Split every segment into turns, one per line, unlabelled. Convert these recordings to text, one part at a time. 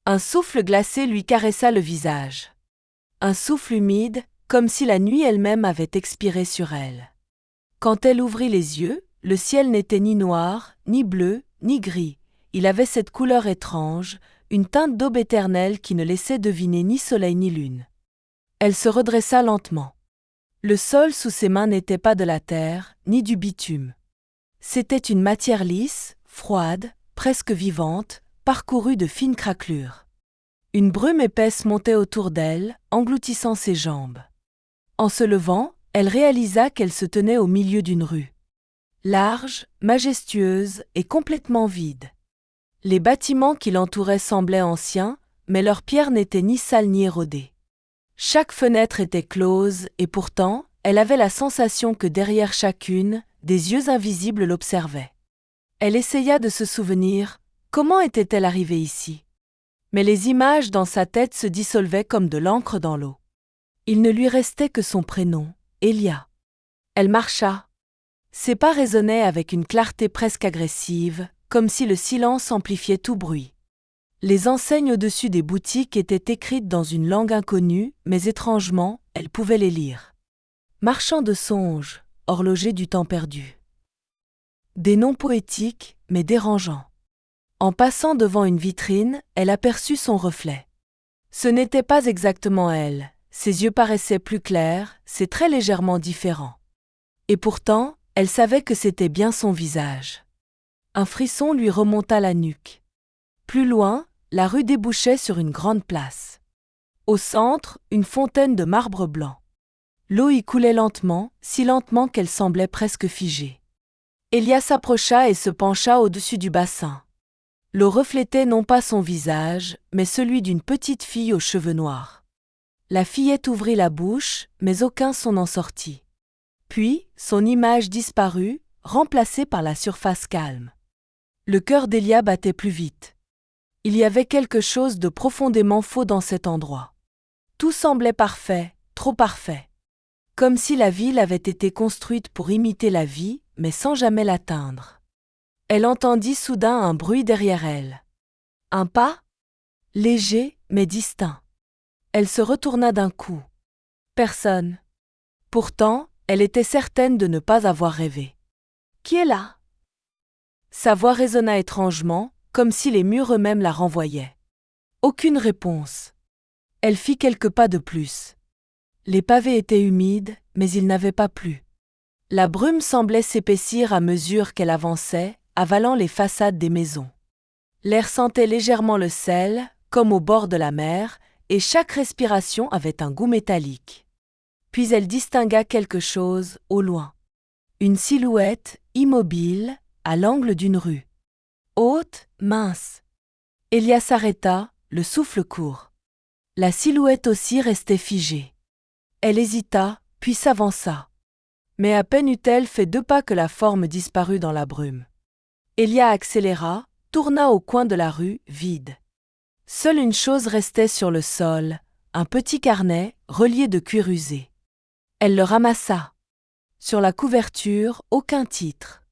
Un souffle glacé lui caressa le visage. Un souffle humide, comme si la nuit elle-même avait expiré sur elle. Quand elle ouvrit les yeux, le ciel n'était ni noir, ni bleu, ni gris. Il avait cette couleur étrange, une teinte d'aube éternelle qui ne laissait deviner ni soleil ni lune. Elle se redressa lentement. Le sol sous ses mains n'était pas de la terre, ni du bitume. C'était une matière lisse, froide, presque vivante, parcourue de fines craquelures. Une brume épaisse montait autour d'elle, engloutissant ses jambes. En se levant, elle réalisa qu'elle se tenait au milieu d'une rue. Large, majestueuse et complètement vide. Les bâtiments qui l'entouraient semblaient anciens, mais leurs pierres n'étaient ni sales ni érodées. Chaque fenêtre était close et pourtant, elle avait la sensation que derrière chacune, des yeux invisibles l'observaient. Elle essaya de se souvenir, comment était-elle arrivée ici? Mais les images dans sa tête se dissolvaient comme de l'encre dans l'eau. Il ne lui restait que son prénom, Elia. Elle marcha. Ses pas résonnaient avec une clarté presque agressive, comme si le silence amplifiait tout bruit. Les enseignes au-dessus des boutiques étaient écrites dans une langue inconnue, mais étrangement, elle pouvait les lire. Marchand de songes, horloger du temps perdu. Des noms poétiques, mais dérangeants. En passant devant une vitrine, elle aperçut son reflet. Ce n'était pas exactement elle, ses yeux paraissaient plus clairs, ses traits légèrement différents. Et pourtant, elle savait que c'était bien son visage. Un frisson lui remonta la nuque. Plus loin, la rue débouchait sur une grande place. Au centre, une fontaine de marbre blanc. L'eau y coulait lentement, si lentement qu'elle semblait presque figée. Elia s'approcha et se pencha au-dessus du bassin. L'eau reflétait non pas son visage, mais celui d'une petite fille aux cheveux noirs. La fillette ouvrit la bouche, mais aucun son n'en sortit. Puis, son image disparut, remplacée par la surface calme. Le cœur d'Elia battait plus vite. Il y avait quelque chose de profondément faux dans cet endroit. Tout semblait parfait, trop parfait. Comme si la ville avait été construite pour imiter la vie, mais sans jamais l'atteindre. Elle entendit soudain un bruit derrière elle. Un pas? Léger, mais distinct. Elle se retourna d'un coup. Personne. Pourtant, elle était certaine de ne pas avoir rêvé. Qui est là? Sa voix résonna étrangement, comme si les murs eux-mêmes la renvoyaient. Aucune réponse. Elle fit quelques pas de plus. Les pavés étaient humides, mais il n'avait pas plu. La brume semblait s'épaissir à mesure qu'elle avançait, avalant les façades des maisons. L'air sentait légèrement le sel, comme au bord de la mer, et chaque respiration avait un goût métallique. Puis elle distingua quelque chose, au loin. Une silhouette, immobile, à l'angle d'une rue. Haute, mince. Elia s'arrêta, le souffle court. La silhouette aussi restait figée. Elle hésita, puis s'avança. Mais à peine eut-elle fait 2 pas que la forme disparut dans la brume. Elia accéléra, tourna au coin de la rue, vide. Seule une chose restait sur le sol, un petit carnet, relié de cuir usé. Elle le ramassa. Sur la couverture, aucun titre.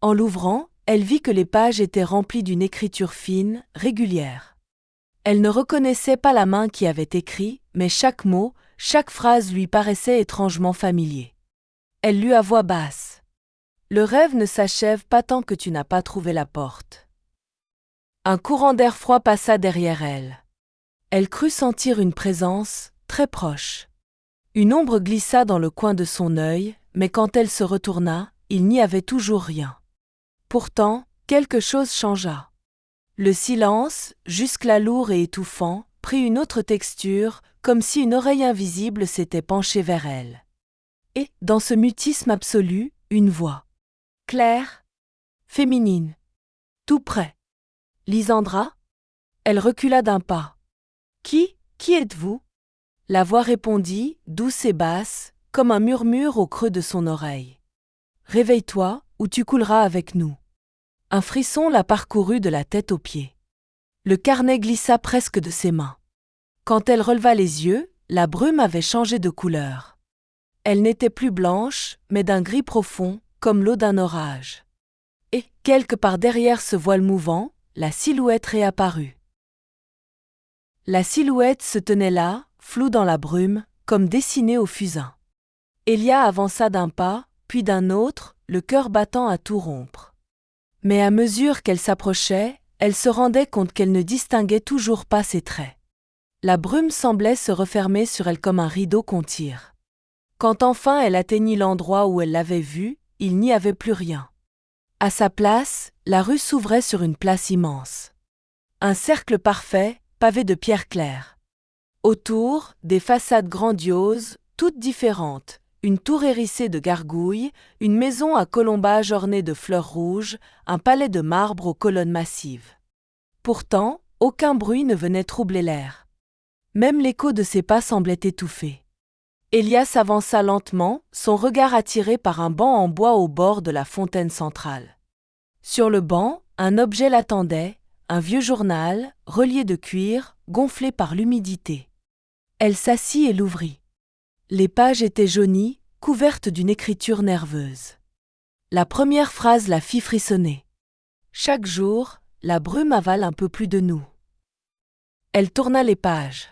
En l'ouvrant, elle vit que les pages étaient remplies d'une écriture fine, régulière. Elle ne reconnaissait pas la main qui avait écrit, mais chaque mot, chaque phrase lui paraissait étrangement familier. Elle lut à voix basse. Le rêve ne s'achève pas tant que tu n'as pas trouvé la porte. Un courant d'air froid passa derrière elle. Elle crut sentir une présence, très proche. Une ombre glissa dans le coin de son œil, mais quand elle se retourna, il n'y avait toujours rien. Pourtant, quelque chose changea. Le silence, jusque-là lourd et étouffant, prit une autre texture, comme si une oreille invisible s'était penchée vers elle. Et, dans ce mutisme absolu, une voix. Claire, féminine, tout près. Lysandra? Elle recula d'un pas. Qui êtes-vous? La voix répondit, douce et basse, comme un murmure au creux de son oreille. Réveille-toi, ou tu couleras avec nous. Un frisson la parcourut de la tête aux pieds. Le carnet glissa presque de ses mains. Quand elle releva les yeux, la brume avait changé de couleur. Elle n'était plus blanche, mais d'un gris profond, comme l'eau d'un orage. Et, quelque part derrière ce voile mouvant, la silhouette réapparut. La silhouette se tenait là, floue dans la brume, comme dessinée au fusain. Elia avança d'un pas, puis d'un autre, le cœur battant à tout rompre. Mais à mesure qu'elle s'approchait, elle se rendait compte qu'elle ne distinguait toujours pas ses traits. La brume semblait se refermer sur elle comme un rideau qu'on tire. Quand enfin elle atteignit l'endroit où elle l'avait vu, il n'y avait plus rien. À sa place, la rue s'ouvrait sur une place immense. Un cercle parfait, pavé de pierres claires. Autour, des façades grandioses, toutes différentes, une tour hérissée de gargouilles, une maison à colombages ornée de fleurs rouges, un palais de marbre aux colonnes massives. Pourtant, aucun bruit ne venait troubler l'air. Même l'écho de ses pas semblait étouffé. Elia s'avança lentement, son regard attiré par un banc en bois au bord de la fontaine centrale. Sur le banc, un objet l'attendait, un vieux journal, relié de cuir, gonflé par l'humidité. Elle s'assit et l'ouvrit. Les pages étaient jaunies, couvertes d'une écriture nerveuse. La première phrase la fit frissonner. Chaque jour, la brume avale un peu plus de nous. Elle tourna les pages.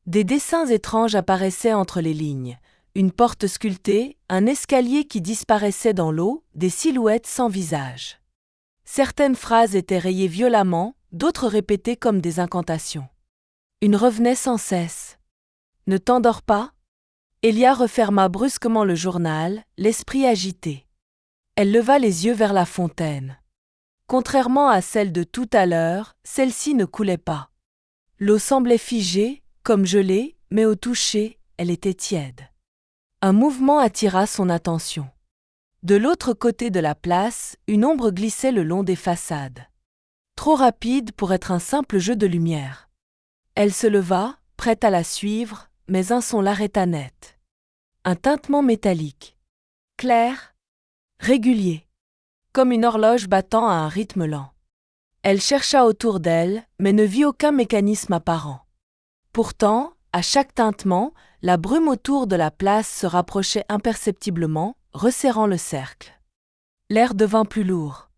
Des dessins étranges apparaissaient entre les lignes. Une porte sculptée, un escalier qui disparaissait dans l'eau, des silhouettes sans visage. Certaines phrases étaient rayées violemment, d'autres répétées comme des incantations. Une revenait sans cesse. « Ne t'endors pas ?» Elia referma brusquement le journal, l'esprit agité. Elle leva les yeux vers la fontaine. Contrairement à celle de tout à l'heure, celle-ci ne coulait pas. L'eau semblait figée, comme gelée, mais au toucher, elle était tiède. Un mouvement attira son attention. De l'autre côté de la place, une ombre glissait le long des façades. Trop rapide pour être un simple jeu de lumière. Elle se leva, prête à la suivre, mais un son l'arrêta net. Un tintement métallique. Clair, régulier. Comme une horloge battant à un rythme lent. Elle chercha autour d'elle, mais ne vit aucun mécanisme apparent. Pourtant, à chaque tintement, la brume autour de la place se rapprochait imperceptiblement, resserrant le cercle. L'air devint plus lourd.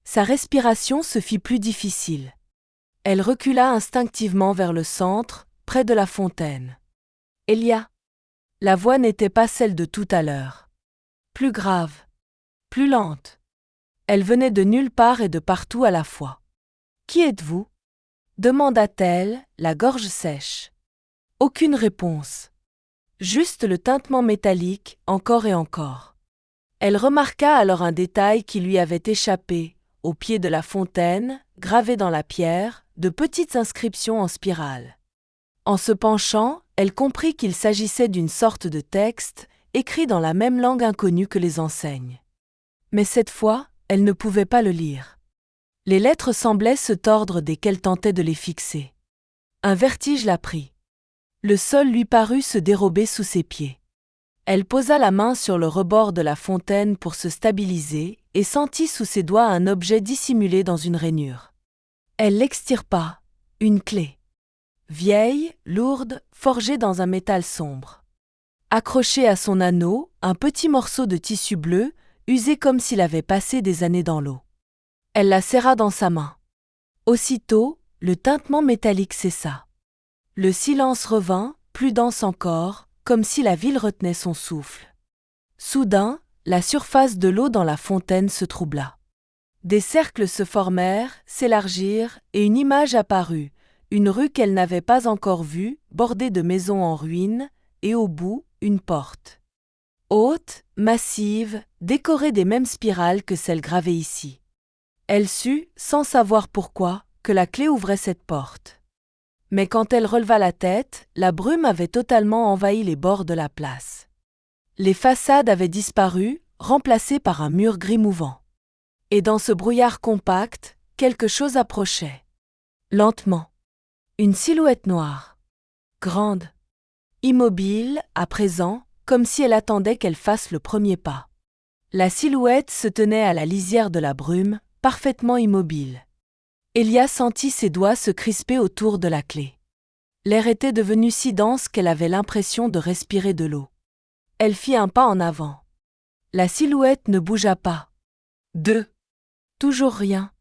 Sa respiration se fit plus difficile. Elle recula instinctivement vers le centre, près de la fontaine. « Elia !» La voix n'était pas celle de tout à l'heure. Plus grave. Plus lente. Elle venait de nulle part et de partout à la fois. « Qui êtes-vous » demanda-t-elle, la gorge sèche. Aucune réponse. Juste le tintement métallique, encore et encore. Elle remarqua alors un détail qui lui avait échappé. Au pied de la fontaine, gravées dans la pierre, de petites inscriptions en spirale. En se penchant, elle comprit qu'il s'agissait d'une sorte de texte, écrit dans la même langue inconnue que les enseignes. Mais cette fois, elle ne pouvait pas le lire. Les lettres semblaient se tordre dès qu'elle tentait de les fixer. Un vertige la prit. Le sol lui parut se dérober sous ses pieds. Elle posa la main sur le rebord de la fontaine pour se stabiliser et sentit sous ses doigts un objet dissimulé dans une rainure. Elle l'extirpa, une clé. Vieille, lourde, forgée dans un métal sombre. Accroché à son anneau, un petit morceau de tissu bleu, usé comme s'il avait passé des années dans l'eau. Elle la serra dans sa main. Aussitôt, le tintement métallique cessa. Le silence revint, plus dense encore, comme si la ville retenait son souffle. Soudain, la surface de l'eau dans la fontaine se troubla. Des cercles se formèrent, s'élargirent, et une image apparut, une rue qu'elle n'avait pas encore vue, bordée de maisons en ruine, et au bout, une porte. Haute, massive, décorée des mêmes spirales que celles gravées ici. Elle sut, sans savoir pourquoi, que la clé ouvrait cette porte. Mais quand elle releva la tête, la brume avait totalement envahi les bords de la place. Les façades avaient disparu, remplacées par un mur gris mouvant. Et dans ce brouillard compact, quelque chose approchait. Lentement. Une silhouette noire. Grande. Immobile, à présent, comme si elle attendait qu'elle fasse le premier pas. La silhouette se tenait à la lisière de la brume, parfaitement immobile. Elia sentit ses doigts se crisper autour de la clé. L'air était devenu si dense qu'elle avait l'impression de respirer de l'eau. Elle fit un pas en avant. La silhouette ne bougea pas. 2. Toujours rien.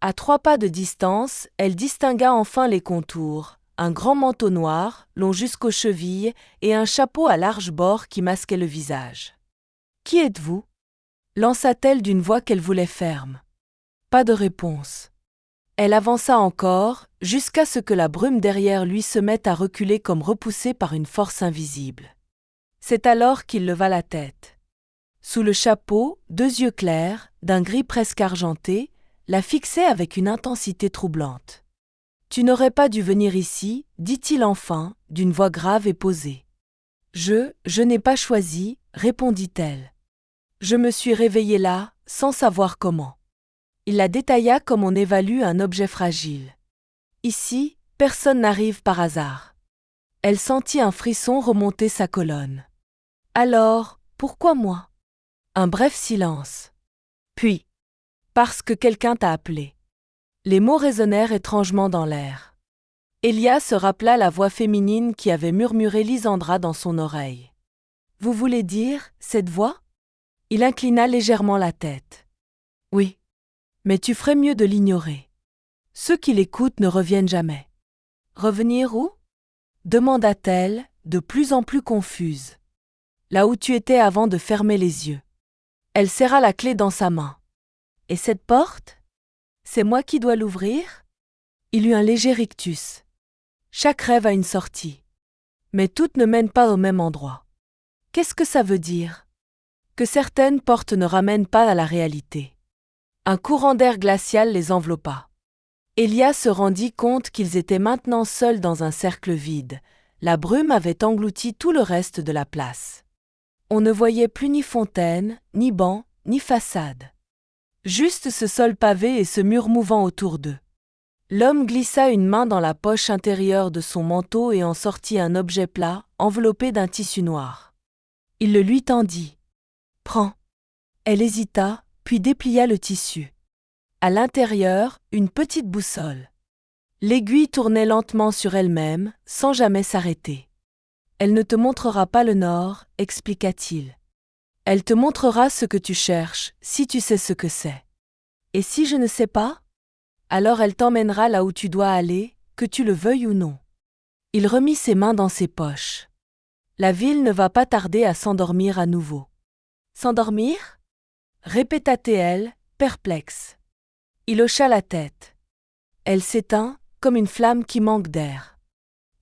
À 3 pas de distance, elle distingua enfin les contours. un grand manteau noir, long jusqu'aux chevilles, et un chapeau à larges bords qui masquait le visage. « Qui êtes-vous » lança-t-elle d'une voix qu'elle voulait ferme. Pas de réponse. Elle avança encore, jusqu'à ce que la brume derrière lui se mette à reculer comme repoussée par une force invisible. C'est alors qu'il leva la tête. Sous le chapeau, deux yeux clairs, d'un gris presque argenté, la fixaient avec une intensité troublante. « Tu n'aurais pas dû venir ici, dit-il enfin, d'une voix grave et posée. « Je n'ai pas choisi, répondit-elle. Je me suis réveillée là, sans savoir comment. » Il la détailla comme on évalue un objet fragile. « Ici, personne n'arrive par hasard. » Elle sentit un frisson remonter sa colonne. « Alors, pourquoi moi ?» Un bref silence. Puis, « Parce que quelqu'un t'a appelé. » Les mots résonnèrent étrangement dans l'air. Elia se rappela la voix féminine qui avait murmuré Lysandra dans son oreille. « Vous voulez dire, cette voix ?» Il inclina légèrement la tête. « Oui. Mais tu ferais mieux de l'ignorer. Ceux qui l'écoutent ne reviennent jamais. »« Revenir où ?» demanda-t-elle, de plus en plus confuse. « Là où tu étais avant de fermer les yeux. » Elle serra la clé dans sa main. « Et cette porte ? C'est moi qui dois l'ouvrir ?» Il eut un léger rictus. Chaque rêve a une sortie. Mais toutes ne mènent pas au même endroit. Qu'est-ce que ça veut dire ? Que certaines portes ne ramènent pas à la réalité. Un courant d'air glacial les enveloppa. Elia se rendit compte qu'ils étaient maintenant seuls dans un cercle vide. La brume avait englouti tout le reste de la place. On ne voyait plus ni fontaine, ni banc, ni façade. Juste ce sol pavé et ce mur mouvant autour d'eux. L'homme glissa une main dans la poche intérieure de son manteau et en sortit un objet plat, enveloppé d'un tissu noir. Il le lui tendit. « Prends. » Elle hésita, puis déplia le tissu. À l'intérieur, une petite boussole. L'aiguille tournait lentement sur elle-même, sans jamais s'arrêter. « Elle ne te montrera pas le nord, expliqua-t-il. Elle te montrera ce que tu cherches, si tu sais ce que c'est. Et si je ne sais pas ? Alors elle t'emmènera là où tu dois aller, que tu le veuilles ou non. » Il remit ses mains dans ses poches. La ville ne va pas tarder à s'endormir à nouveau. « S'endormir » répéta-t-elle, perplexe. Il hocha la tête. Elle s'éteint, comme une flamme qui manque d'air.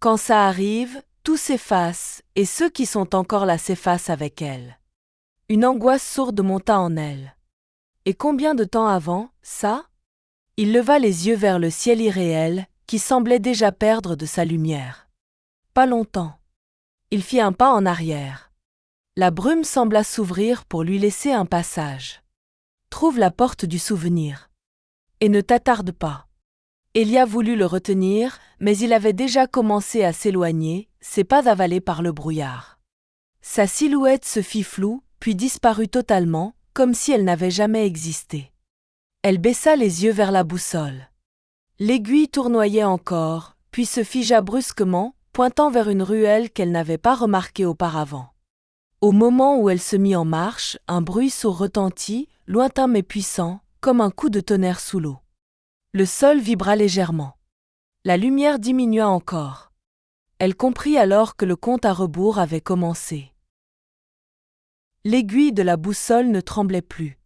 Quand ça arrive, tout s'efface, et ceux qui sont encore là s'effacent avec elle. Une angoisse sourde monta en elle. Et combien de temps avant, ça ? Il leva les yeux vers le ciel irréel, qui semblait déjà perdre de sa lumière. Pas longtemps. Il fit un pas en arrière. La brume sembla s'ouvrir pour lui laisser un passage. Trouve la porte du souvenir. Et ne t'attarde pas. Elia voulut le retenir, mais il avait déjà commencé à s'éloigner, ses pas avalés par le brouillard. Sa silhouette se fit floue, puis disparut totalement, comme si elle n'avait jamais existé. Elle baissa les yeux vers la boussole. L'aiguille tournoyait encore, puis se figea brusquement, pointant vers une ruelle qu'elle n'avait pas remarquée auparavant. Au moment où elle se mit en marche, un bruit sourd retentit, lointain mais puissant, comme un coup de tonnerre sous l'eau. Le sol vibra légèrement. La lumière diminua encore. Elle comprit alors que le compte à rebours avait commencé. L'aiguille de la boussole ne tremblait plus.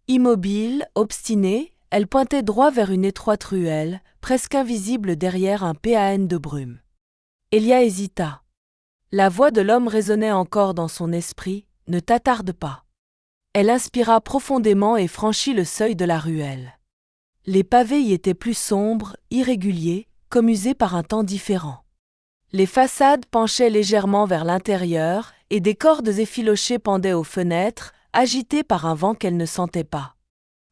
Immobile, obstinée, elle pointait droit vers une étroite ruelle, presque invisible derrière un PAN de brume. Elia hésita. La voix de l'homme résonnait encore dans son esprit, « Ne t'attarde pas ». Elle inspira profondément et franchit le seuil de la ruelle. Les pavés y étaient plus sombres, irréguliers, comme usés par un temps différent. Les façades penchaient légèrement vers l'intérieur et des cordes effilochées pendaient aux fenêtres, agitées par un vent qu'elle ne sentait pas.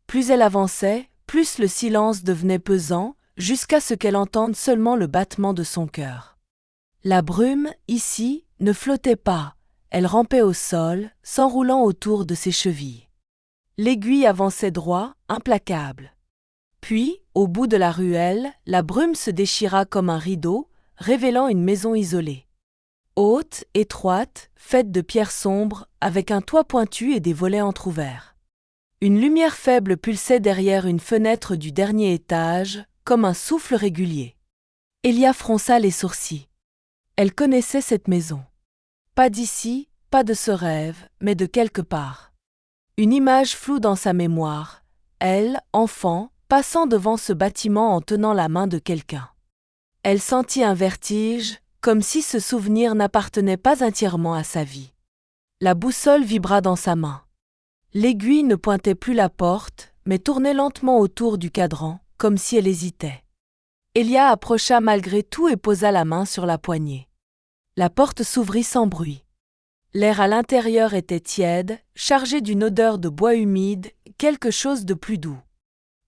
Plus elle avançait, plus le silence devenait pesant, jusqu'à ce qu'elle entende seulement le battement de son cœur. La brume, ici, ne flottait pas, elle rampait au sol, s'enroulant autour de ses chevilles. L'aiguille avançait droit, implacable. Puis, au bout de la ruelle, la brume se déchira comme un rideau, révélant une maison isolée. Haute, étroite, faite de pierres sombres, avec un toit pointu et des volets entr'ouverts. Une lumière faible pulsait derrière une fenêtre du dernier étage, comme un souffle régulier. Elia fronça les sourcils. Elle connaissait cette maison. Pas d'ici, pas de ce rêve, mais de quelque part. Une image floue dans sa mémoire, elle, enfant, passant devant ce bâtiment en tenant la main de quelqu'un. Elle sentit un vertige, comme si ce souvenir n'appartenait pas entièrement à sa vie. La boussole vibra dans sa main. L'aiguille ne pointait plus la porte, mais tournait lentement autour du cadran, comme si elle hésitait. Elia approcha malgré tout et posa la main sur la poignée. La porte s'ouvrit sans bruit. L'air à l'intérieur était tiède, chargé d'une odeur de bois humide, quelque chose de plus doux.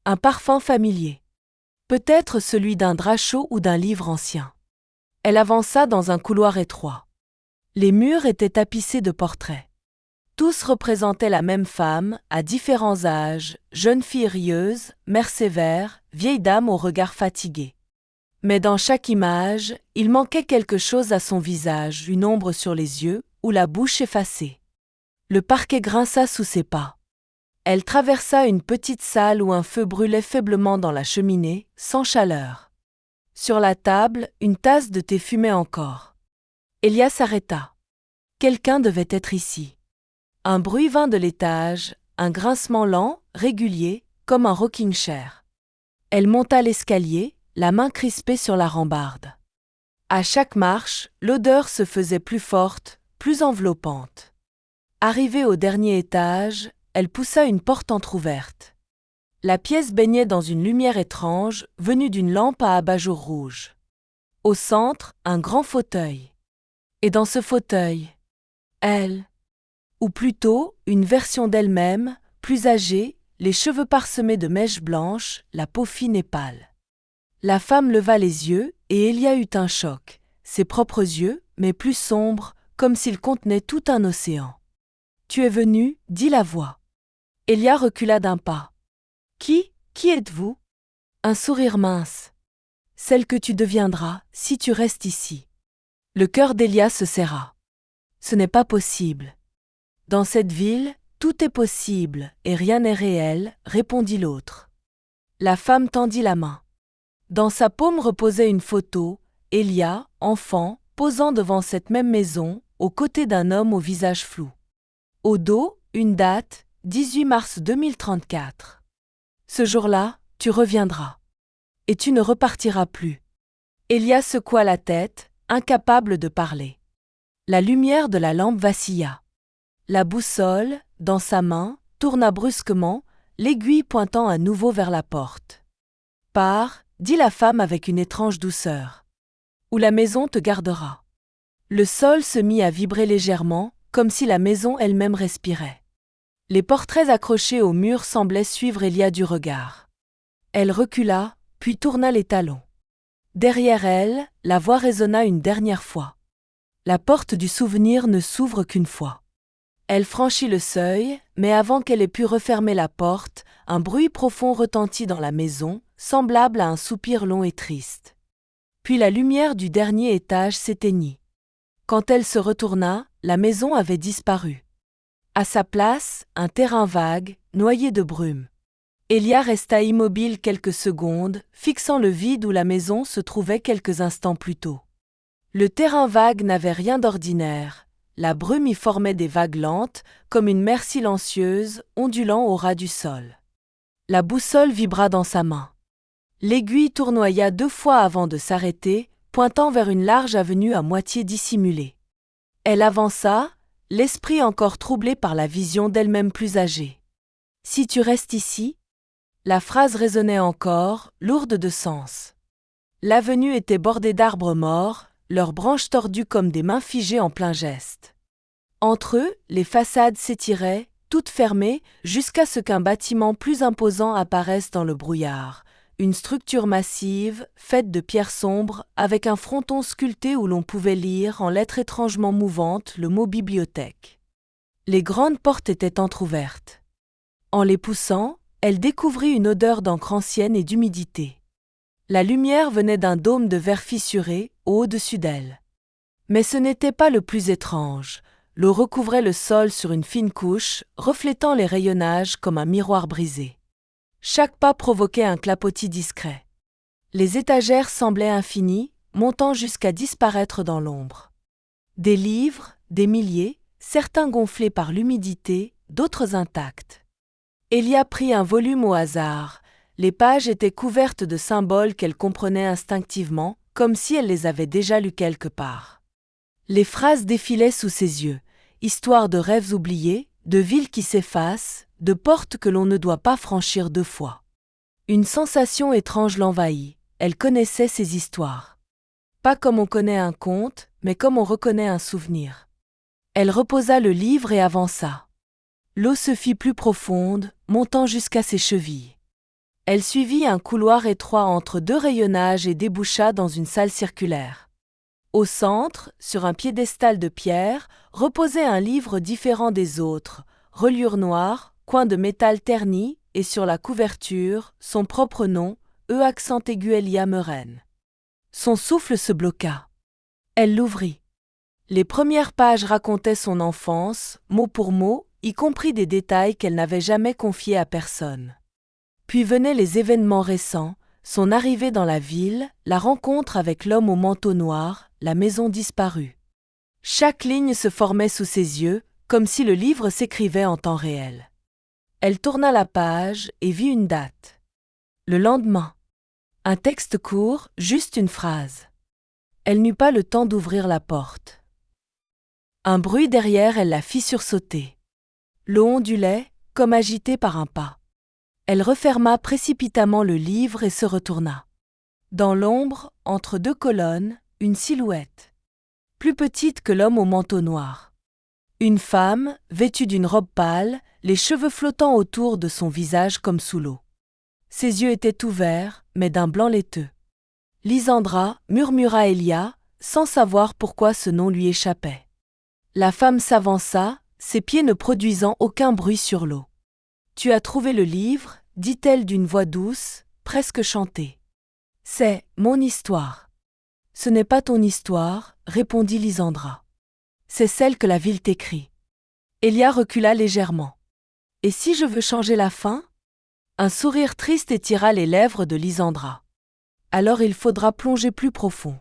Un parfum familier. Peut-être celui d'un drap chaud ou d'un livre ancien. Elle avança dans un couloir étroit. Les murs étaient tapissés de portraits. Tous représentaient la même femme, à différents âges, jeune fille rieuse, mère sévère, vieille dame au regard fatigué. Mais dans chaque image, il manquait quelque chose à son visage, une ombre sur les yeux, ou la bouche effacée. Le parquet grinça sous ses pas. Elle traversa une petite salle où un feu brûlait faiblement dans la cheminée, sans chaleur. Sur la table, une tasse de thé fumait encore. Elia s'arrêta. Quelqu'un devait être ici. Un bruit vint de l'étage, un grincement lent, régulier, comme un rocking chair. Elle monta l'escalier, la main crispée sur la rambarde. À chaque marche, l'odeur se faisait plus forte, plus enveloppante. Arrivée au dernier étage, elle poussa une porte entr'ouverte. La pièce baignait dans une lumière étrange, venue d'une lampe à abat-jour rouge. Au centre, un grand fauteuil. Et dans ce fauteuil, elle, ou plutôt une version d'elle-même, plus âgée, les cheveux parsemés de mèches blanches, la peau fine et pâle. La femme leva les yeux et Elia eut un choc, ses propres yeux, mais plus sombres, comme s'ils contenaient tout un océan. « Tu es venu » dit la voix. Elia recula d'un pas. « Qui êtes-vous » Un sourire mince. « Celle que tu deviendras, si tu restes ici. » Le cœur d'Elia se serra. « Ce n'est pas possible. » « Dans cette ville, tout est possible et rien n'est réel, » répondit l'autre. La femme tendit la main. Dans sa paume reposait une photo, Elia, enfant, posant devant cette même maison, aux côtés d'un homme au visage flou. Au dos, une date, 18 mars 2034. Ce jour-là, tu reviendras. Et tu ne repartiras plus. Elia secoua la tête, incapable de parler. La lumière de la lampe vacilla. La boussole, dans sa main, tourna brusquement, l'aiguille pointant à nouveau vers la porte. « Pars » dit la femme avec une étrange douceur. « Ou la maison te gardera. » Le sol se mit à vibrer légèrement, comme si la maison elle-même respirait. Les portraits accrochés au mur semblaient suivre Elia du regard. Elle recula, puis tourna les talons. Derrière elle, la voix résonna une dernière fois. La porte du souvenir ne s'ouvre qu'une fois. Elle franchit le seuil, mais avant qu'elle ait pu refermer la porte, un bruit profond retentit dans la maison, semblable à un soupir long et triste. Puis la lumière du dernier étage s'éteignit. Quand elle se retourna, la maison avait disparu. À sa place, un terrain vague, noyé de brume. Elia resta immobile quelques secondes, fixant le vide où la maison se trouvait quelques instants plus tôt. Le terrain vague n'avait rien d'ordinaire. La brume y formait des vagues lentes, comme une mer silencieuse, ondulant au ras du sol. La boussole vibra dans sa main. L'aiguille tournoya 2 fois avant de s'arrêter, pointant vers une large avenue à moitié dissimulée. Elle avança, l'esprit encore troublé par la vision d'elle-même plus âgée. « Si tu restes ici ?» La phrase résonnait encore, lourde de sens. L'avenue était bordée d'arbres morts, leurs branches tordues comme des mains figées en plein geste. Entre eux, les façades s'étiraient, toutes fermées, jusqu'à ce qu'un bâtiment plus imposant apparaisse dans le brouillard. Une structure massive, faite de pierres sombres, avec un fronton sculpté où l'on pouvait lire, en lettres étrangement mouvantes, le mot « bibliothèque ». Les grandes portes étaient entr'ouvertes. En les poussant, elle découvrit une odeur d'encre ancienne et d'humidité. La lumière venait d'un dôme de verre fissuré, au-dessus d'elle. Mais ce n'était pas le plus étrange. L'eau recouvrait le sol sur une fine couche, reflétant les rayonnages comme un miroir brisé. Chaque pas provoquait un clapotis discret. Les étagères semblaient infinies, montant jusqu'à disparaître dans l'ombre. Des livres, des milliers, certains gonflés par l'humidité, d'autres intacts. Elia prit un volume au hasard. Les pages étaient couvertes de symboles qu'elle comprenait instinctivement, comme si elle les avait déjà lus quelque part. Les phrases défilaient sous ses yeux, histoire de rêves oubliés, de villes qui s'effacent, de portes que l'on ne doit pas franchir 2 fois. Une sensation étrange l'envahit, elle connaissait ces histoires. Pas comme on connaît un conte, mais comme on reconnaît un souvenir. Elle reposa le livre et avança. L'eau se fit plus profonde, montant jusqu'à ses chevilles. Elle suivit un couloir étroit entre 2 rayonnages et déboucha dans une salle circulaire. Au centre, sur un piédestal de pierre, reposait un livre différent des autres, reliure noire, coin de métal terni, et sur la couverture, son propre nom, accent aigu Elia Meren. Son souffle se bloqua. Elle l'ouvrit. Les premières pages racontaient son enfance, mot pour mot, y compris des détails qu'elle n'avait jamais confiés à personne. Puis venaient les événements récents, son arrivée dans la ville, la rencontre avec l'homme au manteau noir, la maison disparue. Chaque ligne se formait sous ses yeux, comme si le livre s'écrivait en temps réel. Elle tourna la page et vit une date. Le lendemain. Un texte court, juste une phrase. Elle n'eut pas le temps d'ouvrir la porte. Un bruit derrière elle la fit sursauter. L'eau ondulait, comme agitée par un pas. Elle referma précipitamment le livre et se retourna. Dans l'ombre, entre 2 colonnes, une silhouette. Plus petite que l'homme au manteau noir. Une femme, vêtue d'une robe pâle, les cheveux flottant autour de son visage comme sous l'eau. Ses yeux étaient ouverts, mais d'un blanc laiteux. Lysandra, murmura Elia, sans savoir pourquoi ce nom lui échappait. La femme s'avança, ses pieds ne produisant aucun bruit sur l'eau. « Tu as trouvé le livre » dit-elle d'une voix douce, presque chantée. « C'est mon histoire. »« Ce n'est pas ton histoire, » répondit Lysandra. « C'est celle que la ville t'écrit. » Elia recula légèrement. « Et si je veux changer la fin ?» Un sourire triste étira les lèvres de Lysandra. « Alors il faudra plonger plus profond. »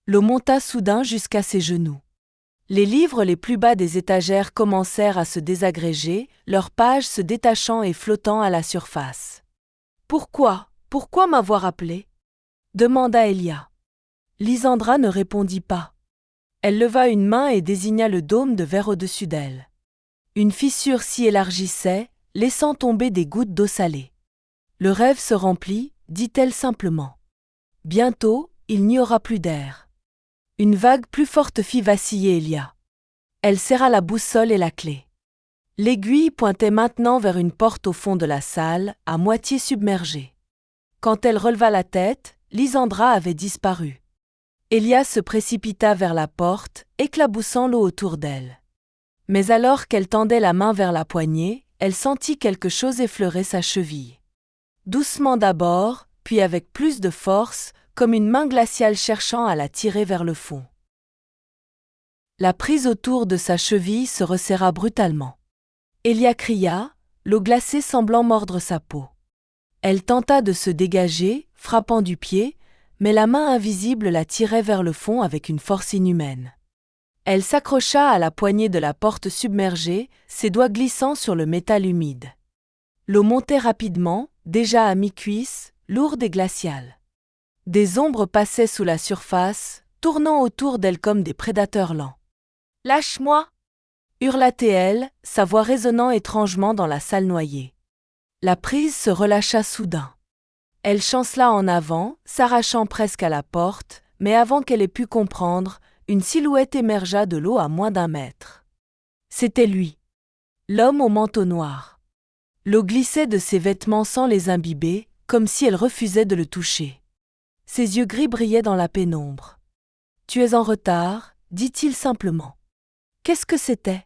L'eau monta soudain jusqu'à ses genoux. Les livres les plus bas des étagères commencèrent à se désagréger, leurs pages se détachant et flottant à la surface. « Pourquoi m'avoir appelé ?» demanda Elia. Lysandra ne répondit pas. Elle leva une main et désigna le dôme de verre au-dessus d'elle. Une fissure s'y élargissait, laissant tomber des gouttes d'eau salée. « Le rêve se remplit » dit-elle simplement. « Bientôt, il n'y aura plus d'air. » Une vague plus forte fit vaciller Elia. Elle serra la boussole et la clé. L'aiguille pointait maintenant vers une porte au fond de la salle, à moitié submergée. Quand elle releva la tête, Lysandra avait disparu. Elia se précipita vers la porte, éclaboussant l'eau autour d'elle. Mais alors qu'elle tendait la main vers la poignée, elle sentit quelque chose effleurer sa cheville. Doucement d'abord, puis avec plus de force, comme une main glaciale cherchant à la tirer vers le fond. La prise autour de sa cheville se resserra brutalement. Elia cria, l'eau glacée semblant mordre sa peau. Elle tenta de se dégager, frappant du pied, mais la main invisible la tirait vers le fond avec une force inhumaine. Elle s'accrocha à la poignée de la porte submergée, ses doigts glissant sur le métal humide. L'eau montait rapidement, déjà à mi-cuisse, lourde et glaciale. Des ombres passaient sous la surface, tournant autour d'elle comme des prédateurs lents. « Lâche-moi !» hurla-t-elle, sa voix résonnant étrangement dans la salle noyée. La prise se relâcha soudain. Elle chancela en avant, s'arrachant presque à la porte, mais avant qu'elle ait pu comprendre, une silhouette émergea de l'eau à moins d'1 mètre. C'était lui. L'homme au manteau noir. L'eau glissait de ses vêtements sans les imbiber, comme si elle refusait de le toucher. Ses yeux gris brillaient dans la pénombre. « Tu es en retard » dit-il simplement. « Qu'est-ce que c'était »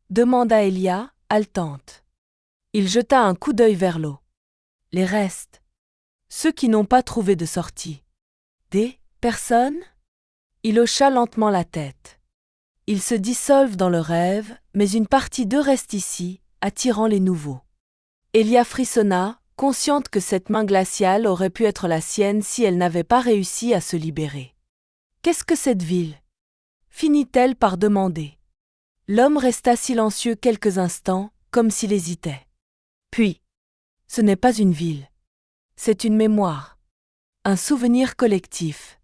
demanda Elia, haletante. Il jeta un coup d'œil vers l'eau. Les restes. Ceux qui n'ont pas trouvé de sortie. Des personnes ? Il hocha lentement la tête. Ils se dissolvent dans le rêve, mais une partie d'eux reste ici, attirant les nouveaux. Elia frissonna, consciente que cette main glaciale aurait pu être la sienne si elle n'avait pas réussi à se libérer. « Qu'est-ce que cette ville ?» finit-elle par demander. L'homme resta silencieux quelques instants, comme s'il hésitait. Puis, « Ce n'est pas une ville. C'est une mémoire. Un souvenir collectif. »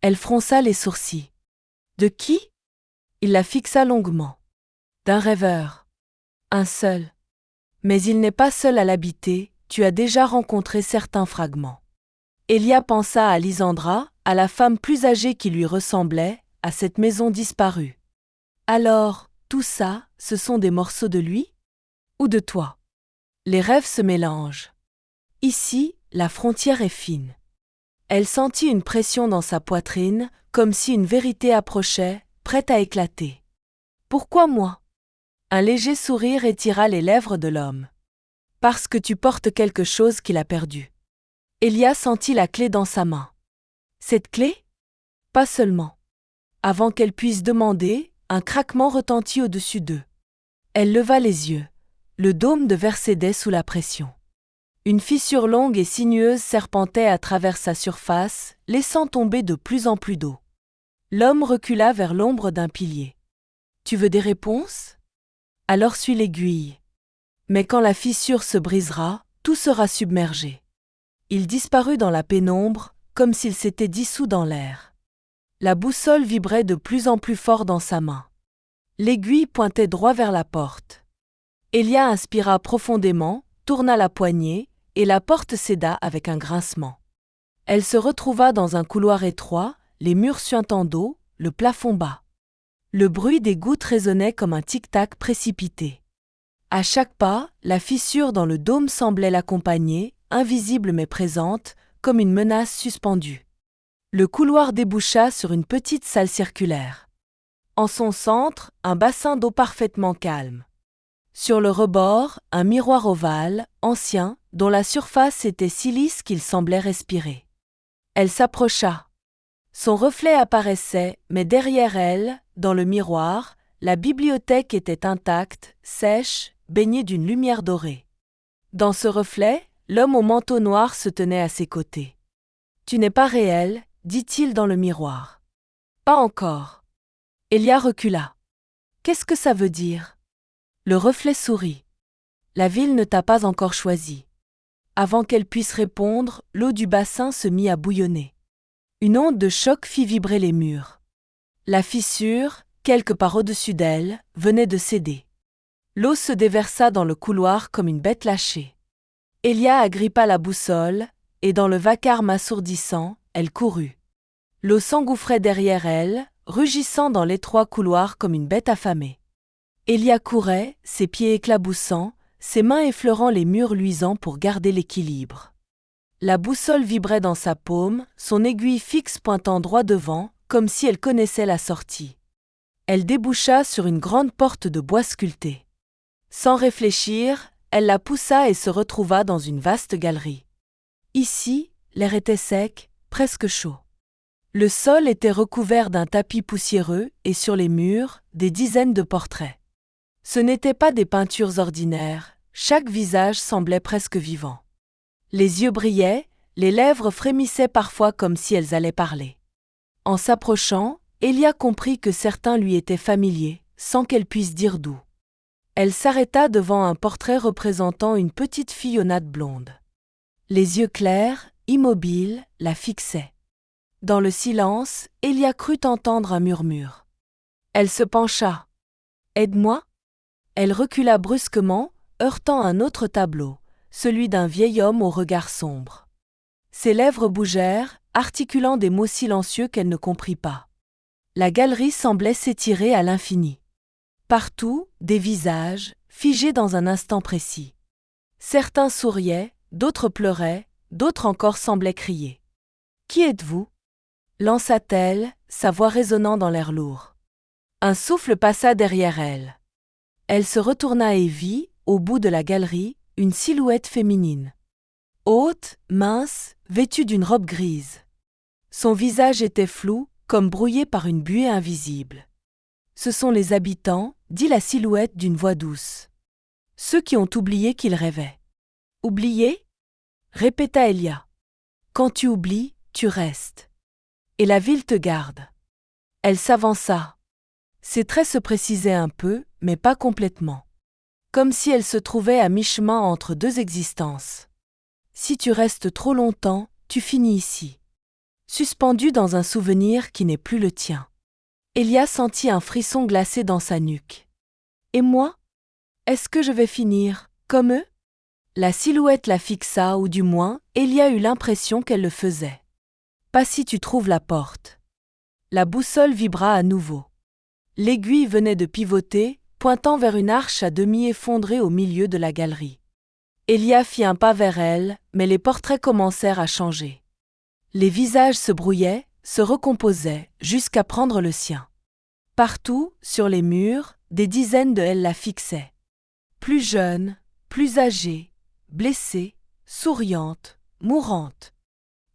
Elle fronça les sourcils. « De qui ?» Il la fixa longuement. « D'un rêveur. Un seul. Mais il n'est pas seul à l'habiter, tu as déjà rencontré certains fragments. » Elia pensa à Lysandra, à la femme plus âgée qui lui ressemblait, à cette maison disparue. Alors, tout ça, ce sont des morceaux de lui ? Ou de toi ? Les rêves se mélangent. Ici, la frontière est fine. Elle sentit une pression dans sa poitrine, comme si une vérité approchait, prête à éclater. « Pourquoi moi ?» Un léger sourire étira les lèvres de l'homme. « Parce que tu portes quelque chose qu'il a perdu. » Elia sentit la clé dans sa main. « Cette clé ? Pas seulement. » Avant qu'elle puisse demander, un craquement retentit au-dessus d'eux. Elle leva les yeux. Le dôme de verre cédait sous la pression. Une fissure longue et sinueuse serpentait à travers sa surface, laissant tomber de plus en plus d'eau. L'homme recula vers l'ombre d'un pilier. « Tu veux des réponses ? Alors suis l'aiguille. Mais quand la fissure se brisera, tout sera submergé. » Il disparut dans la pénombre, comme s'il s'était dissous dans l'air. La boussole vibrait de plus en plus fort dans sa main. L'aiguille pointait droit vers la porte. Elia inspira profondément, tourna la poignée, et la porte céda avec un grincement. Elle se retrouva dans un couloir étroit, les murs suintant d'eau, le plafond bas. Le bruit des gouttes résonnait comme un tic-tac précipité. À chaque pas, la fissure dans le dôme semblait l'accompagner, invisible mais présente, comme une menace suspendue. Le couloir déboucha sur une petite salle circulaire. En son centre, un bassin d'eau parfaitement calme. Sur le rebord, un miroir ovale, ancien, dont la surface était si lisse qu'il semblait respirer. Elle s'approcha. Son reflet apparaissait, mais derrière elle, dans le miroir, la bibliothèque était intacte, sèche, baignée d'une lumière dorée. Dans ce reflet, l'homme au manteau noir se tenait à ses côtés. « Tu n'es pas réel, » dit-il dans le miroir. « Pas encore. » Elia recula. « Qu'est-ce que ça veut dire ?» Le reflet sourit. « La ville ne t'a pas encore choisi. » Avant qu'elle puisse répondre, l'eau du bassin se mit à bouillonner. Une onde de choc fit vibrer les murs. La fissure, quelque part au-dessus d'elle, venait de céder. L'eau se déversa dans le couloir comme une bête lâchée. Elia agrippa la boussole, et dans le vacarme assourdissant, elle courut. L'eau s'engouffrait derrière elle, rugissant dans l'étroit couloir comme une bête affamée. Elia courait, ses pieds éclaboussants, ses mains effleurant les murs luisants pour garder l'équilibre. La boussole vibrait dans sa paume, son aiguille fixe pointant droit devant, comme si elle connaissait la sortie. Elle déboucha sur une grande porte de bois sculpté. Sans réfléchir, elle la poussa et se retrouva dans une vaste galerie. Ici, l'air était sec, presque chaud. Le sol était recouvert d'un tapis poussiéreux et sur les murs, des dizaines de portraits. Ce n'étaient pas des peintures ordinaires, chaque visage semblait presque vivant. Les yeux brillaient, les lèvres frémissaient parfois comme si elles allaient parler. En s'approchant, Elia comprit que certains lui étaient familiers, sans qu'elle puisse dire d'où. Elle s'arrêta devant un portrait représentant une petite fille aux nattes blondes. Les yeux clairs, immobiles, la fixaient. Dans le silence, Elia crut entendre un murmure. Elle se pencha. « Aide-moi » Elle recula brusquement, heurtant un autre tableau, celui d'un vieil homme au regard sombre. Ses lèvres bougèrent, articulant des mots silencieux qu'elle ne comprit pas. La galerie semblait s'étirer à l'infini. Partout, des visages, figés dans un instant précis. Certains souriaient, d'autres pleuraient, d'autres encore semblaient crier. « Qui êtes-vous » lança-t-elle, sa voix résonnant dans l'air lourd. Un souffle passa derrière elle. Elle se retourna et vit, au bout de la galerie, une silhouette féminine. Haute, mince, vêtue d'une robe grise. Son visage était flou, comme brouillé par une buée invisible. « Ce sont les habitants » dit la silhouette d'une voix douce. « Ceux qui ont oublié qu'ils rêvaient. » Oublié ? répéta Elia. Quand tu oublies, tu restes. Et la ville te garde. Elle s'avança. Ses traits se précisaient un peu, mais pas complètement. Comme si elle se trouvait à mi-chemin entre deux existences. Si tu restes trop longtemps, tu finis ici. Suspendu dans un souvenir qui n'est plus le tien. Elia sentit un frisson glacé dans sa nuque. Et moi? Est-ce que je vais finir comme eux? La silhouette la fixa, ou du moins, Elia eut l'impression qu'elle le faisait. Pas si tu trouves la porte. La boussole vibra à nouveau. L'aiguille venait de pivoter, pointant vers une arche à demi effondrée au milieu de la galerie. Elia fit un pas vers elle, mais les portraits commencèrent à changer. Les visages se brouillaient, se recomposaient, jusqu'à prendre le sien. Partout, sur les murs, des dizaines de elles la fixaient. Plus jeune, plus âgée, blessée, souriante, mourante.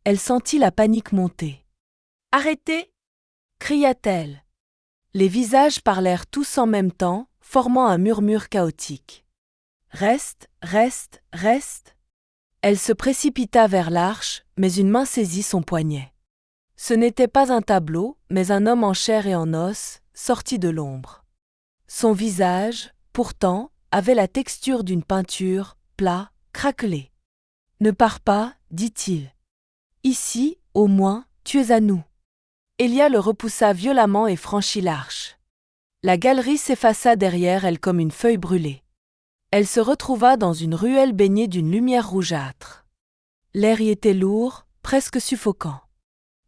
Elle sentit la panique monter. « Arrêtez !» cria-t-elle. Les visages parlèrent tous en même temps, formant un murmure chaotique. « Reste, reste, reste !» Elle se précipita vers l'arche, mais une main saisit son poignet. Ce n'était pas un tableau, mais un homme en chair et en os, sorti de l'ombre. Son visage, pourtant, avait la texture d'une peinture, plat, craquelé. « Ne pars pas, dit-il. Ici, au moins, tu es à nous. » Elia le repoussa violemment et franchit l'arche. La galerie s'effaça derrière elle comme une feuille brûlée. Elle se retrouva dans une ruelle baignée d'une lumière rougeâtre. L'air y était lourd, presque suffocant.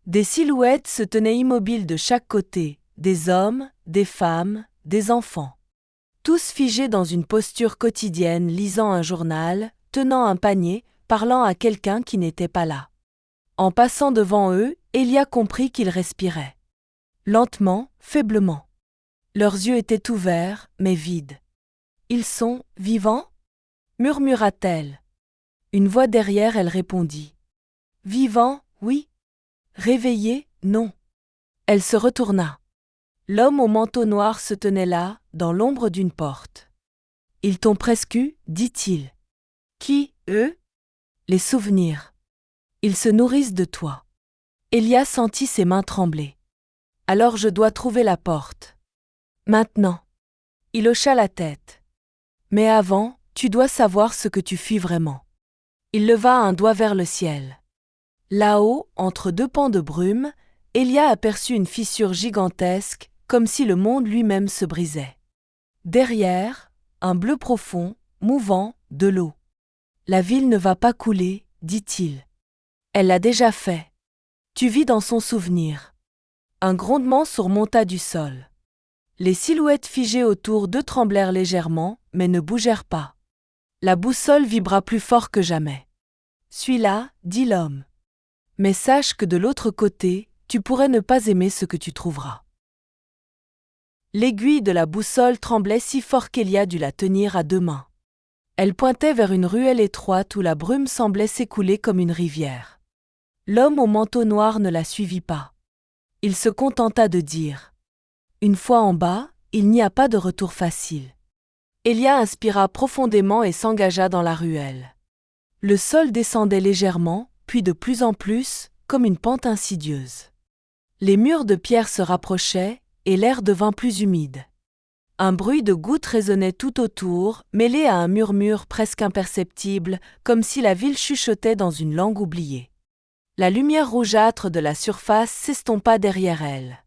Des silhouettes se tenaient immobiles de chaque côté, des hommes, des femmes, des enfants. Tous figés dans une posture quotidienne, lisant un journal, tenant un panier, parlant à quelqu'un qui n'était pas là. En passant devant eux, Elia comprit qu'ils respiraient. Lentement, faiblement. Leurs yeux étaient ouverts, mais vides. « Ils sont vivants ?» murmura-t-elle. Une voix derrière elle répondit. « Vivants, oui. Réveillés, non. » Elle se retourna. L'homme au manteau noir se tenait là, dans l'ombre d'une porte. « Ils t'ont presque eu, dit-il. »« Qui, eux ?»« Les souvenirs. Ils se nourrissent de toi. » Elia sentit ses mains trembler. « Alors je dois trouver la porte. Maintenant. » Il hocha la tête. « Mais avant, tu dois savoir ce que tu fuis vraiment. » Il leva un doigt vers le ciel. Là-haut, entre deux pans de brume, Elia aperçut une fissure gigantesque, comme si le monde lui-même se brisait. Derrière, un bleu profond, mouvant, de l'eau. « La ville ne va pas couler, dit-il. Elle l'a déjà fait. Tu vis dans son souvenir. » Un grondement surmonta du sol. Les silhouettes figées autour d'eux tremblèrent légèrement, mais ne bougèrent pas. La boussole vibra plus fort que jamais. « Suis-la, dit l'homme. Mais sache que de l'autre côté, tu pourrais ne pas aimer ce que tu trouveras. » L'aiguille de la boussole tremblait si fort qu'Elia dut la tenir à deux mains. Elle pointait vers une ruelle étroite où la brume semblait s'écouler comme une rivière. L'homme au manteau noir ne la suivit pas. Il se contenta de dire « Une fois en bas, il n'y a pas de retour facile. » Elia inspira profondément et s'engagea dans la ruelle. Le sol descendait légèrement, puis de plus en plus, comme une pente insidieuse. Les murs de pierre se rapprochaient, et l'air devint plus humide. Un bruit de gouttes résonnait tout autour, mêlé à un murmure presque imperceptible, comme si la ville chuchotait dans une langue oubliée. La lumière rougeâtre de la surface s'estompa derrière elle.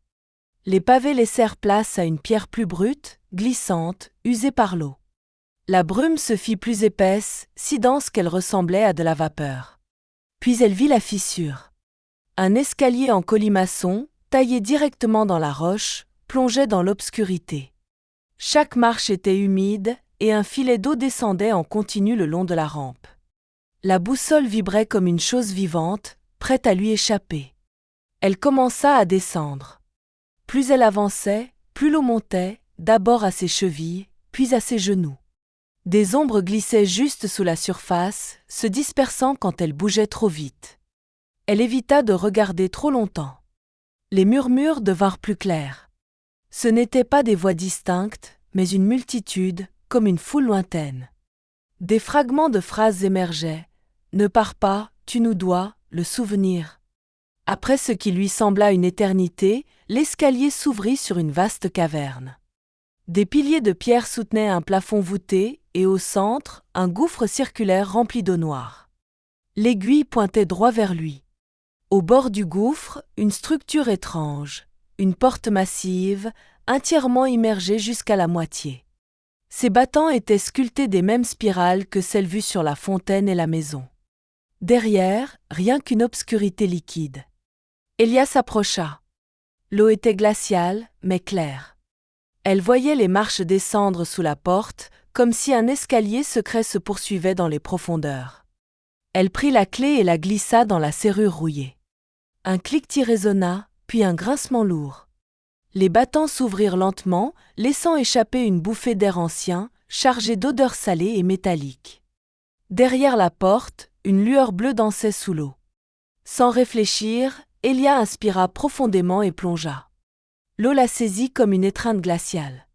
Les pavés laissèrent place à une pierre plus brute, glissante, usée par l'eau. La brume se fit plus épaisse, si dense qu'elle ressemblait à de la vapeur. Puis elle vit la fissure. Un escalier en colimaçon, taillé directement dans la roche, plongeait dans l'obscurité. Chaque marche était humide, et un filet d'eau descendait en continu le long de la rampe. La boussole vibrait comme une chose vivante, prête à lui échapper. Elle commença à descendre. Plus elle avançait, plus l'eau montait, d'abord à ses chevilles, puis à ses genoux. Des ombres glissaient juste sous la surface, se dispersant quand elle bougeait trop vite. Elle évita de regarder trop longtemps. Les murmures devinrent plus clairs. Ce n'étaient pas des voix distinctes, mais une multitude, comme une foule lointaine. Des fragments de phrases émergeaient. ne pars pas, tu nous dois le souvenir. Après ce qui lui sembla une éternité, l'escalier s'ouvrit sur une vaste caverne. Des piliers de pierre soutenaient un plafond voûté, et au centre, un gouffre circulaire rempli d'eau noire. L'aiguille pointait droit vers lui. Au bord du gouffre, une structure étrange, une porte massive, entièrement immergée jusqu'à la moitié. Ses battants étaient sculptés des mêmes spirales que celles vues sur la fontaine et la maison. Derrière, rien qu'une obscurité liquide. Elia s'approcha. L'eau était glaciale, mais claire. Elle voyait les marches descendre sous la porte, comme si un escalier secret se poursuivait dans les profondeurs. Elle prit la clé et la glissa dans la serrure rouillée. Un cliquetis résonna, puis un grincement lourd. Les battants s'ouvrirent lentement, laissant échapper une bouffée d'air ancien, chargée d'odeurs salées et métalliques. Derrière la porte, une lueur bleue dansait sous l'eau. Sans réfléchir, Elia inspira profondément et plongea. L'eau la saisit comme une étreinte glaciale.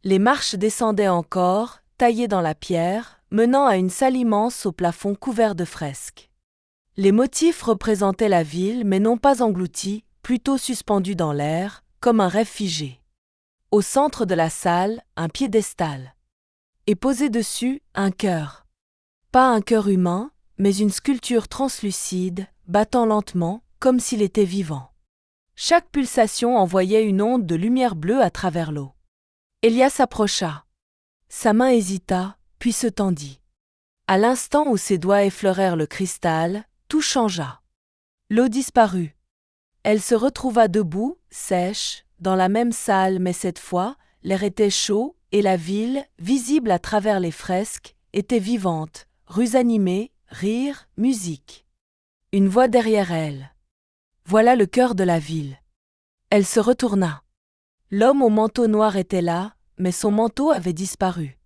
Les marches descendaient encore, taillées dans la pierre, menant à une salle immense au plafond couvert de fresques. Les motifs représentaient la ville, mais non pas engloutie, plutôt suspendue dans l'air, comme un rêve figé. Au centre de la salle, un piédestal. Et posé dessus, un cœur. Pas un cœur humain, mais une sculpture translucide, battant lentement, comme s'il était vivant. Chaque pulsation envoyait une onde de lumière bleue à travers l'eau. Elia s'approcha. Sa main hésita, puis se tendit. À l'instant où ses doigts effleurèrent le cristal, tout changea. L'eau disparut. Elle se retrouva debout, sèche, dans la même salle, mais cette fois, l'air était chaud, et la ville, visible à travers les fresques, était vivante, rues animées, rires, musique. Une voix derrière elle. Voilà le cœur de la ville. Elle se retourna. L'homme au manteau noir était là, mais son manteau avait disparu.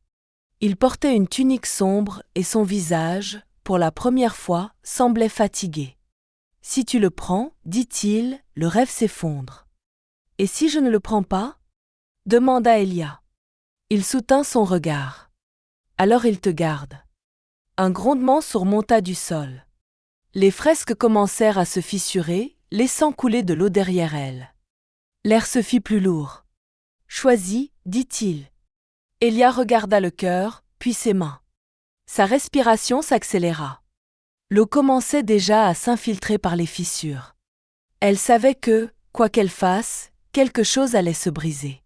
Il portait une tunique sombre et son visage, pour la première fois, semblait fatigué. « Si tu le prends, dit-il, le rêve s'effondre. »« Et si je ne le prends pas ?» demanda Elia. Il soutint son regard. « Alors il te garde. » Un grondement surmonta du sol. Les fresques commencèrent à se fissurer, laissant couler de l'eau derrière elles. L'air se fit plus lourd. « Choisis, dit-il. » Elia regarda le cœur, puis ses mains. Sa respiration s'accéléra. L'eau commençait déjà à s'infiltrer par les fissures. Elle savait que, quoi qu'elle fasse, quelque chose allait se briser.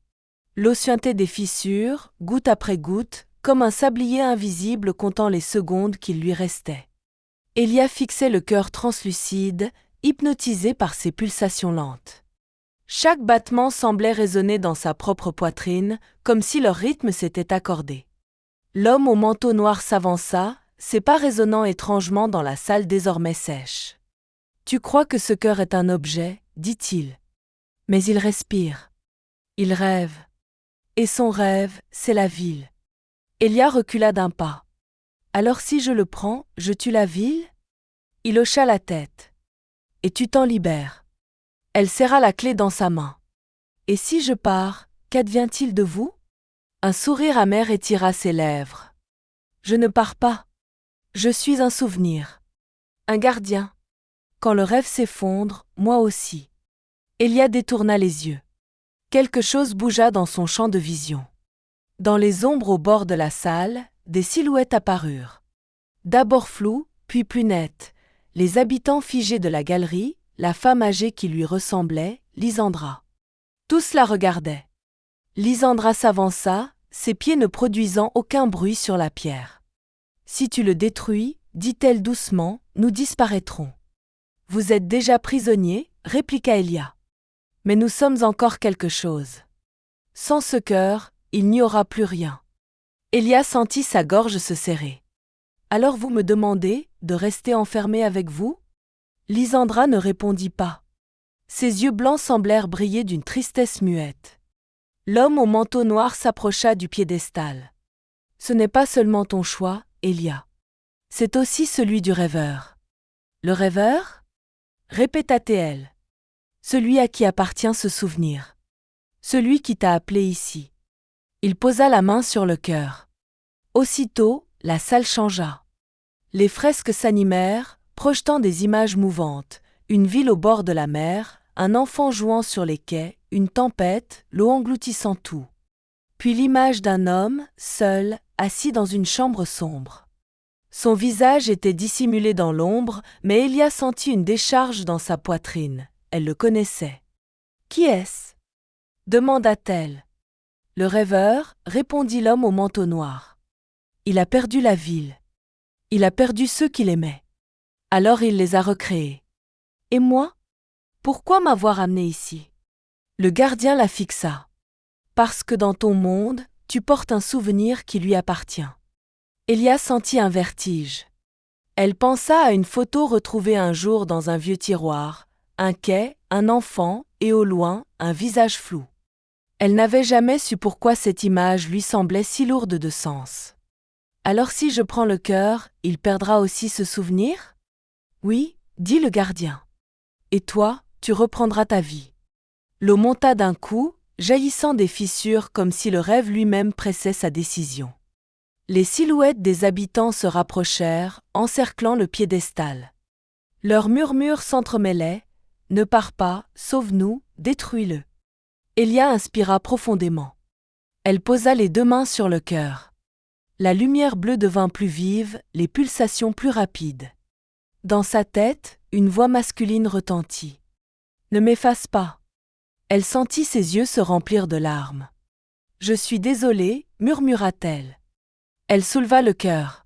L'eau suintait des fissures, goutte après goutte, comme un sablier invisible comptant les secondes qu'il lui restait. Elia fixait le cœur translucide, hypnotisé par ses pulsations lentes. Chaque battement semblait résonner dans sa propre poitrine, comme si leur rythme s'était accordé. L'homme au manteau noir s'avança, ses pas résonnant étrangement dans la salle désormais sèche. « Tu crois que ce cœur est un objet, dit-il. Mais il respire. Il rêve. Et son rêve, c'est la ville. » Elia recula d'un pas. « Alors si je le prends, je tue la ville ?» Il hocha la tête. « Et tu t'en libères. » Elle serra la clé dans sa main. « Et si je pars, qu'advient-il de vous ?» Un sourire amer étira ses lèvres. « Je ne pars pas. Je suis un souvenir. Un gardien. Quand le rêve s'effondre, moi aussi. » Elia détourna les yeux. Quelque chose bougea dans son champ de vision. Dans les ombres au bord de la salle, des silhouettes apparurent. D'abord floues, puis plus nettes, les habitants figés de la galerie, la femme âgée qui lui ressemblait, Lysandra. Tous la regardaient. Lysandra s'avança, ses pieds ne produisant aucun bruit sur la pierre. « Si tu le détruis, dit-elle doucement, nous disparaîtrons. »« Vous êtes déjà prisonnier, répliqua Elia. Mais nous sommes encore quelque chose. Sans ce cœur, il n'y aura plus rien. » Elia sentit sa gorge se serrer. « Alors vous me demandez de rester enfermé avec vous ?» Lysandra ne répondit pas. Ses yeux blancs semblèrent briller d'une tristesse muette. L'homme au manteau noir s'approcha du piédestal. « Ce n'est pas seulement ton choix, Elia. C'est aussi celui du rêveur. »« Le rêveur ?» répéta-t-elle. « Celui à qui appartient ce souvenir. Celui qui t'a appelé ici. » Il posa la main sur le cœur. Aussitôt, la salle changea. Les fresques s'animèrent, projetant des images mouvantes, une ville au bord de la mer, un enfant jouant sur les quais, une tempête, l'eau engloutissant tout. Puis l'image d'un homme, seul, assis dans une chambre sombre. Son visage était dissimulé dans l'ombre, mais Elia sentit une décharge dans sa poitrine. Elle le connaissait. « Qui est-ce » demanda-t-elle. « Le rêveur » répondit l'homme au manteau noir. « Il a perdu la ville. Il a perdu ceux qu'il aimait. Alors il les a recréés. Et moi ? Pourquoi m'avoir amené ici ?» Le gardien la fixa. « Parce que dans ton monde, tu portes un souvenir qui lui appartient. » Elia sentit un vertige. Elle pensa à une photo retrouvée un jour dans un vieux tiroir, un quai, un enfant, et au loin, un visage flou. Elle n'avait jamais su pourquoi cette image lui semblait si lourde de sens. « Alors si je prends le cœur, il perdra aussi ce souvenir ? » « Oui, » dit le gardien. « Et toi, tu reprendras ta vie. » L'eau monta d'un coup, jaillissant des fissures comme si le rêve lui-même pressait sa décision. Les silhouettes des habitants se rapprochèrent, encerclant le piédestal. Leurs murmures s'entremêlaient. « Ne pars pas, sauve-nous, détruis-le. » Elia inspira profondément. Elle posa les 2 mains sur le cœur. La lumière bleue devint plus vive, les pulsations plus rapides. Dans sa tête, une voix masculine retentit. « Ne m'efface pas. » Elle sentit ses yeux se remplir de larmes. « Je suis désolée, » murmura-t-elle. Elle souleva le cœur.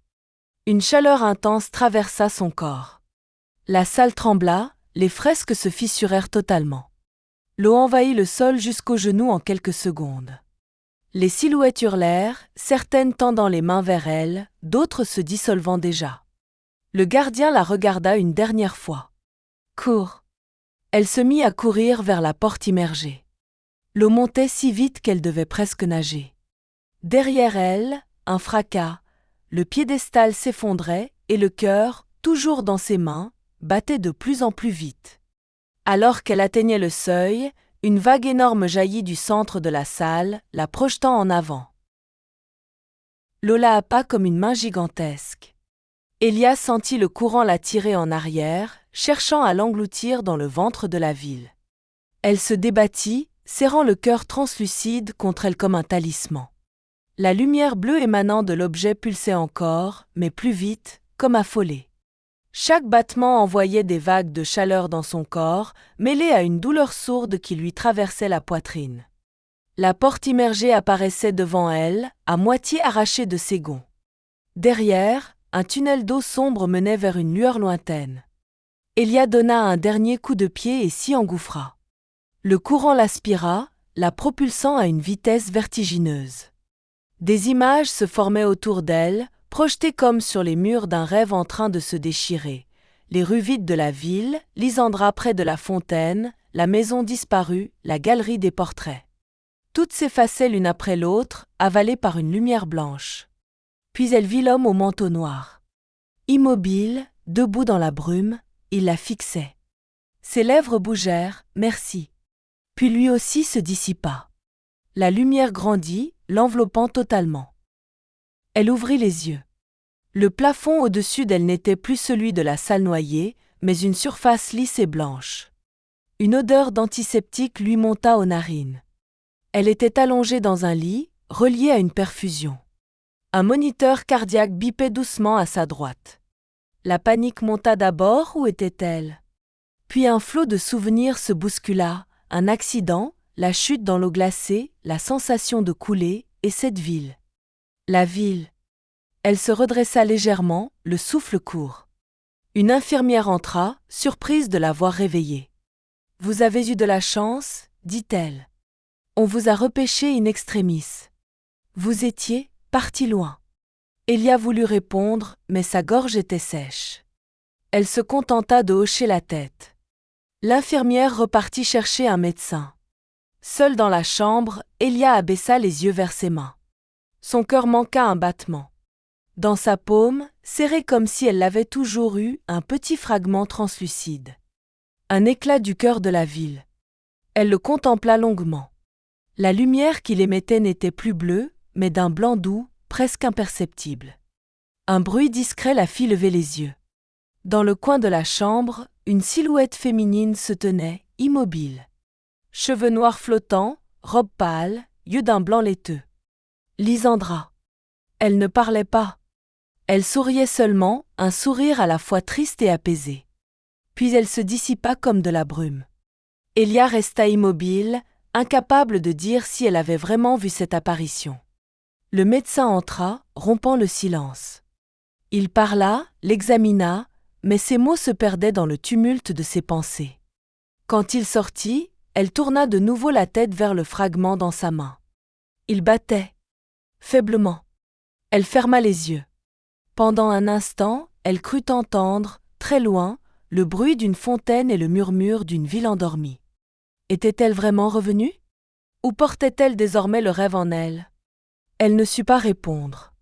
Une chaleur intense traversa son corps. La salle trembla, les fresques se fissurèrent totalement. L'eau envahit le sol jusqu'aux genoux en quelques secondes. Les silhouettes hurlèrent, certaines tendant les mains vers elle, d'autres se dissolvant déjà. Le gardien la regarda une dernière fois. « Cours !» Elle se mit à courir vers la porte immergée. L'eau montait si vite qu'elle devait presque nager. Derrière elle, un fracas, le piédestal s'effondrait et le cœur, toujours dans ses mains, battait de plus en plus vite. Alors qu'elle atteignait le seuil, une vague énorme jaillit du centre de la salle, la projetant en avant. L'eau la happa comme une main gigantesque. Elia sentit le courant la tirer en arrière, cherchant à l'engloutir dans le ventre de la ville. Elle se débattit, serrant le cœur translucide contre elle comme un talisman. La lumière bleue émanant de l'objet pulsait encore, mais plus vite, comme affolée. Chaque battement envoyait des vagues de chaleur dans son corps, mêlées à une douleur sourde qui lui traversait la poitrine. La porte immergée apparaissait devant elle, à moitié arrachée de ses gonds. Derrière, un tunnel d'eau sombre menait vers une lueur lointaine. Elia donna un dernier coup de pied et s'y engouffra. Le courant l'aspira, la propulsant à une vitesse vertigineuse. Des images se formaient autour d'elle, projetées comme sur les murs d'un rêve en train de se déchirer. Les rues vides de la ville, Lysandra près de la fontaine, la maison disparue, la galerie des portraits. Toutes s'effaçaient l'une après l'autre, avalées par une lumière blanche. Puis elle vit l'homme au manteau noir. Immobile, debout dans la brume, il la fixait. Ses lèvres bougèrent, « Merci ». Puis lui aussi se dissipa. La lumière grandit, l'enveloppant totalement. Elle ouvrit les yeux. Le plafond au-dessus d'elle n'était plus celui de la salle noyée, mais une surface lisse et blanche. Une odeur d'antiseptique lui monta aux narines. Elle était allongée dans un lit, relié à une perfusion. Un moniteur cardiaque bipait doucement à sa droite. La panique monta d'abord, où était-elle ? Puis un flot de souvenirs se bouscula, un accident, la chute dans l'eau glacée, la sensation de couler, et cette ville. La ville. Elle se redressa légèrement, le souffle court. Une infirmière entra, surprise de la voir réveillée. « Vous avez eu de la chance, » dit-elle. « On vous a repêché in extremis. Vous étiez parti loin. » Elia voulut répondre, mais sa gorge était sèche. Elle se contenta de hocher la tête. L'infirmière repartit chercher un médecin. Seule dans la chambre, Elia abaissa les yeux vers ses mains. Son cœur manqua un battement. Dans sa paume, serré comme si elle l'avait toujours eu, un petit fragment translucide. Un éclat du cœur de la ville. Elle le contempla longuement. La lumière qu'il émettait n'était plus bleue, mais d'un blanc doux, presque imperceptible. Un bruit discret la fit lever les yeux. Dans le coin de la chambre, une silhouette féminine se tenait, immobile. Cheveux noirs flottants, robe pâle, yeux d'un blanc laiteux. Lysandra. Elle ne parlait pas. Elle souriait seulement, un sourire à la fois triste et apaisé. Puis elle se dissipa comme de la brume. Elia resta immobile, incapable de dire si elle avait vraiment vu cette apparition. Le médecin entra, rompant le silence. Il parla, l'examina, mais ses mots se perdaient dans le tumulte de ses pensées. Quand il sortit, elle tourna de nouveau la tête vers le fragment dans sa main. Il battait. Faiblement. Elle ferma les yeux. Pendant un instant, elle crut entendre, très loin, le bruit d'une fontaine et le murmure d'une ville endormie. Était-elle vraiment revenue? Ou portait-elle désormais le rêve en elle? Elle ne sut pas répondre.